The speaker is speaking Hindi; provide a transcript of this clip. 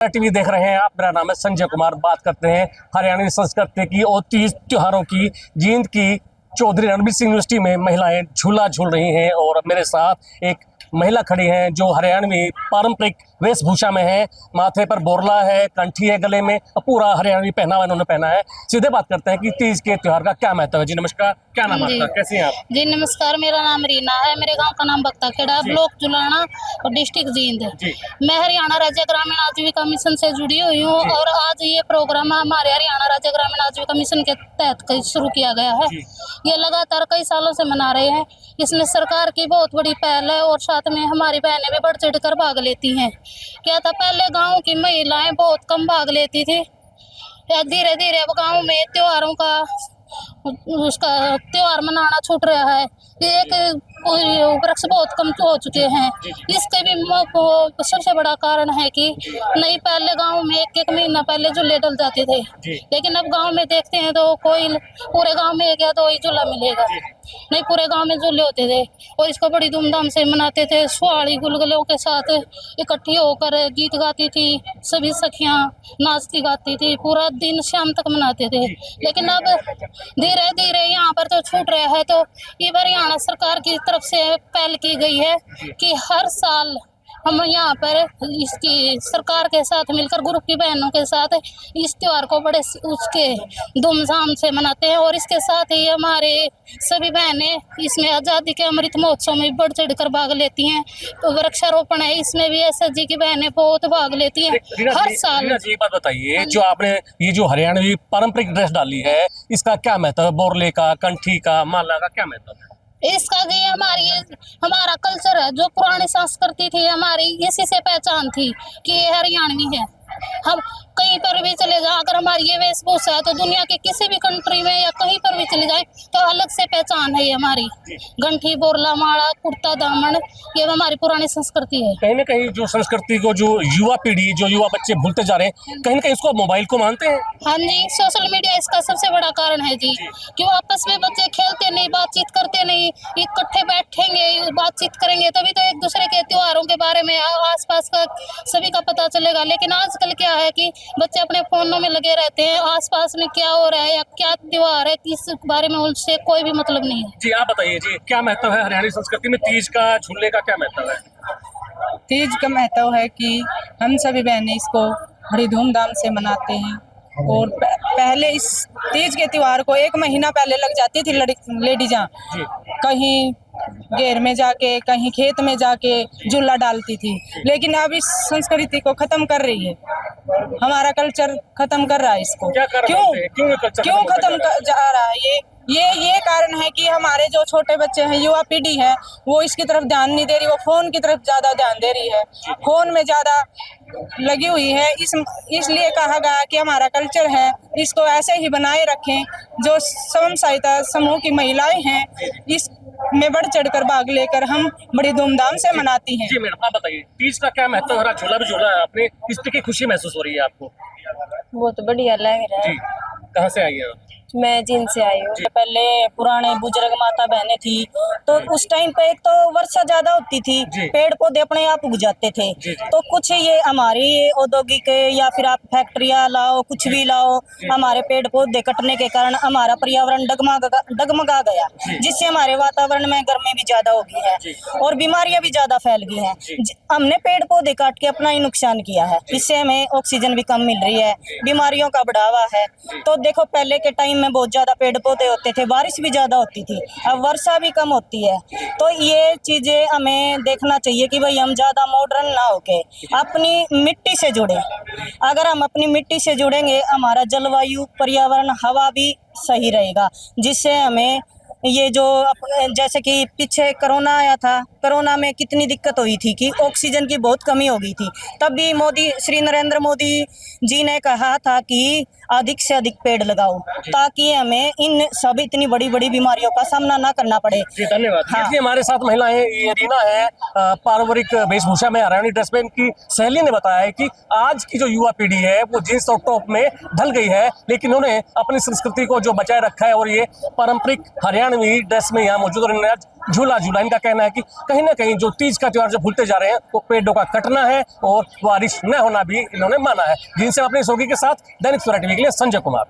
टीवी देख रहे हैं आप। मेरा नाम है संजय कुमार। बात करते हैं हरियाणवी संस्कृति की और तीज त्योहारों की। जींद की चौधरी रणबीर सिंह यूनिवर्सिटी में महिलाएं झूला झूल रही हैं और मेरे साथ एक महिला खड़ी हैं जो हरियाणवी पारंपरिक वेशभूषा में है। माथे पर बोरला है, कंठी है गले में, पूरा हरियाणवी पहनावा इन्होंने पहना है। सीधे बात करते हैं कि तीज के त्योहार का क्या महत्व है। जी नमस्कार, क्या नाम आपका, कैसे हैं आप? जी नमस्कार, मेरा नाम रीना है। मेरे गांव का नाम बख्ता खेड़ा, ब्लॉक जुलाना और डिस्ट्रिक्ट जींद है। मैं हरियाणा राज्य ग्रामीण आजीविका मिशन से जुड़ी हुई हूँ और आज ये प्रोग्राम हमारे हरियाणा राज्य ग्रामीण आजीविका मिशन के तहत शुरू किया गया है। ये लगातार कई सालों से मना रहे हैं। इसमें सरकार की बहुत बड़ी पहल है और साथ में हमारी बहनें भी बढ़ चढ़ कर भाग लेती हैं। क्या था, पहले गांव की महिलाएं बहुत कम भाग लेती थी। धीरे धीरे अब गांव में त्योहारों का उसका त्योहार मनाना छूट रहा है। एक वृक्ष बहुत कम हो चुके हैं। इसके भी सबसे बड़ा कारण है कि नहीं, पहले गांव में एक महीना पहले झूले डल जाते थे, लेकिन अब गांव में देखते हैं तो कोई पूरे गांव में एक या दो ही झूला मिलेगा। नहीं, पूरे गांव में झूले होते थे और इसको बड़ी धूमधाम से मनाते थे। सुहाड़ी गुलगुलों के साथ इकट्ठी होकर गीत गाती थी, सभी सखियां नाचती गाती थी, पूरा दिन शाम तक मनाते थे। लेकिन अब धीरे धीरे यहाँ पर तो छूट रहा है। तो ये हरियाणा सरकार की तरफ से पहल की गई है कि हर साल हम यहाँ पर इसकी सरकार के साथ मिलकर ग्रुप की बहनों के साथ इस त्योहार को बड़े उसके धूमधाम से मनाते हैं। और इसके साथ ही हमारे सभी बहनें इसमें आज़ादी के अमृत महोत्सव में बढ़ चढ़ कर भाग लेती हैं। तो वृक्षारोपण है, इसमें भी एसएसजी की बहनें बहुत भाग लेती हैं हर साल। जी बात बताइए, जो आपने ये जो हरियाणवी पारंपरिक ड्रेस डाली है, इसका क्या महत्व है? बोरले का, कंठी का, माला का क्या महत्व है? इसका ये हमारा कल्चर है, जो पुरानी संस्कृति थी हमारी, इसी से पहचान थी कि ये हरियाणवी है। हम कहीं पर भी चले जाएं, अगर हमारी ये वेशभूषा है तो दुनिया के किसी भी कंट्री में या कहीं पर भी चले जाए तो अलग से पहचान है ये हमारी। गंठी, बोरला, माला, कुर्ता, दामन, ये हमारी पुरानी संस्कृति है। कहीं ना कहीं जो संस्कृति को जो युवा पीढ़ी, जो युवा बच्चे भूलते जा रहे हैं, कहीं ना कहीं इसको मोबाइल को मानते हैं। हाँ जी, सोशल मीडिया इसका सबसे बड़ा कारण है जी। क्यों आपस में बच्चे खेलते नहीं, बातचीत करते नहीं, इकट्ठे बैठेंगे बातचीत करेंगे तभी तो एक दूसरे के त्योहारों के बारे में आसपास का सभी का पता चलेगा। लेकिन आजकल क्या है कि बच्चे अपने फोनों में लगे रहते हैं। आसपास में क्या हो रहा है या क्या त्योहार है, इस बारे में उनसे कोई भी मतलब नहीं है। जी आप बताइए जी, क्या महत्व है हरियाणवी संस्कृति में तीज का, झूले का क्या महत्व है? तीज का महत्व है कि हम सभी बहनें इसको बड़ी धूमधाम से मनाते हैं। और पहले इस तीज के त्योहार को 1 महीना पहले लग जाती थी लेडीज़ां कहीं घेर में जाके, कहीं खेत में जाके झूला डालती थी। लेकिन अब इस संस्कृति को खत्म कर रही है, हमारा कल्चर खत्म कर रहा है इसको। क्यों खत्म जा रहा है? ये कारण है कि हमारे जो छोटे बच्चे हैं, युवा पीढ़ी है, वो इसकी तरफ ध्यान नहीं दे रही, वो फोन की तरफ ज्यादा ध्यान दे रही है, फोन में ज्यादा लगी हुई है। इसलिए कहा गया कि हमारा कल्चर है, इसको ऐसे ही बनाए रखें। जो स्वयं सहायता समूह की महिलाएं हैं, इस में बढ़ चढ़कर भाग लेकर हम बड़ी धूमधाम से मनाती हैं। जी मैडम, आप बताइए तीज का क्या महत्व है? झूला भी झूला है आपने, किस तरह की खुशी महसूस हो रही है आपको? बहुत बढ़िया लग रहा है। कहाँ से आई है? मैं जींद से आई हूँ। पहले पुराने बुजुर्ग माता बहनें थी तो उस टाइम पे एक तो वर्षा ज्यादा होती थी, पेड़ पौधे अपने आप उग जाते थे। तो कुछ ये हमारी औद्योगिक या फिर आप फैक्ट्रियां लाओ, कुछ भी लाओ, हमारे पेड़ पौधे कटने के कारण हमारा पर्यावरण डगमगा गया, जिससे हमारे वातावरण में गर्मी भी ज्यादा हो गई है और बीमारियां भी ज्यादा फैल गई हैं। हमने पेड़ पौधे काट के अपना ही नुकसान किया है। इससे हमें ऑक्सीजन भी कम मिल रही है, बीमारियों का बढ़ावा है। तो देखो, पहले के टाइम में बहुत ज्यादा पेड़ पौधे होते थे, बारिश भी ज्यादा होती थी, अब वर्षा भी कम होती है। तो ये चीजें हमें देखना चाहिए कि भाई हम ज्यादा मॉडर्न ना होके अपनी मिट्टी से जुड़े। अगर हम अपनी मिट्टी से जुड़ेंगे, हमारा जलवायु, पर्यावरण, हवा भी सही रहेगा, जिससे हमें ये जो जैसे कि पीछे कोरोना आया था, कोरोना में कितनी दिक्कत हुई थी कि ऑक्सीजन की बहुत कमी हो गई थी। तब भी श्री नरेंद्र मोदी जी ने कहा था कि अधिक से अधिक पेड़ लगाओ, ताकि हमें इन सभी इतनी बड़ी बड़ी बीमारियों का सामना ना करना पड़े। जी धन्यवाद। हाँ। हमारे साथ महिलाएं, ये रीना है, पारंपरिक वेशभूषा में हरियाणवी ड्रेस में। इनकी सहेली ने बताया है कि आज की जो युवा पीढ़ी है वो जींस और टॉप में ढल गई है, लेकिन उन्होंने अपनी संस्कृति को जो बचाए रखा है और ये पारंपरिक हरियाणा हरियाणवी ड्रेस में यहाँ मौजूद और इन्होंने आज झूला झूला। इनका कहना है कि कहीं ना कहीं जो तीज का त्योहार जो भूलते जा रहे हैं वो पेड़ों का कटना है और बारिश न होना भी इन्होंने माना है। जिनसे अपनी सोगी के साथ दैनिक सवेरा टीवी के लिए संजय कुमार।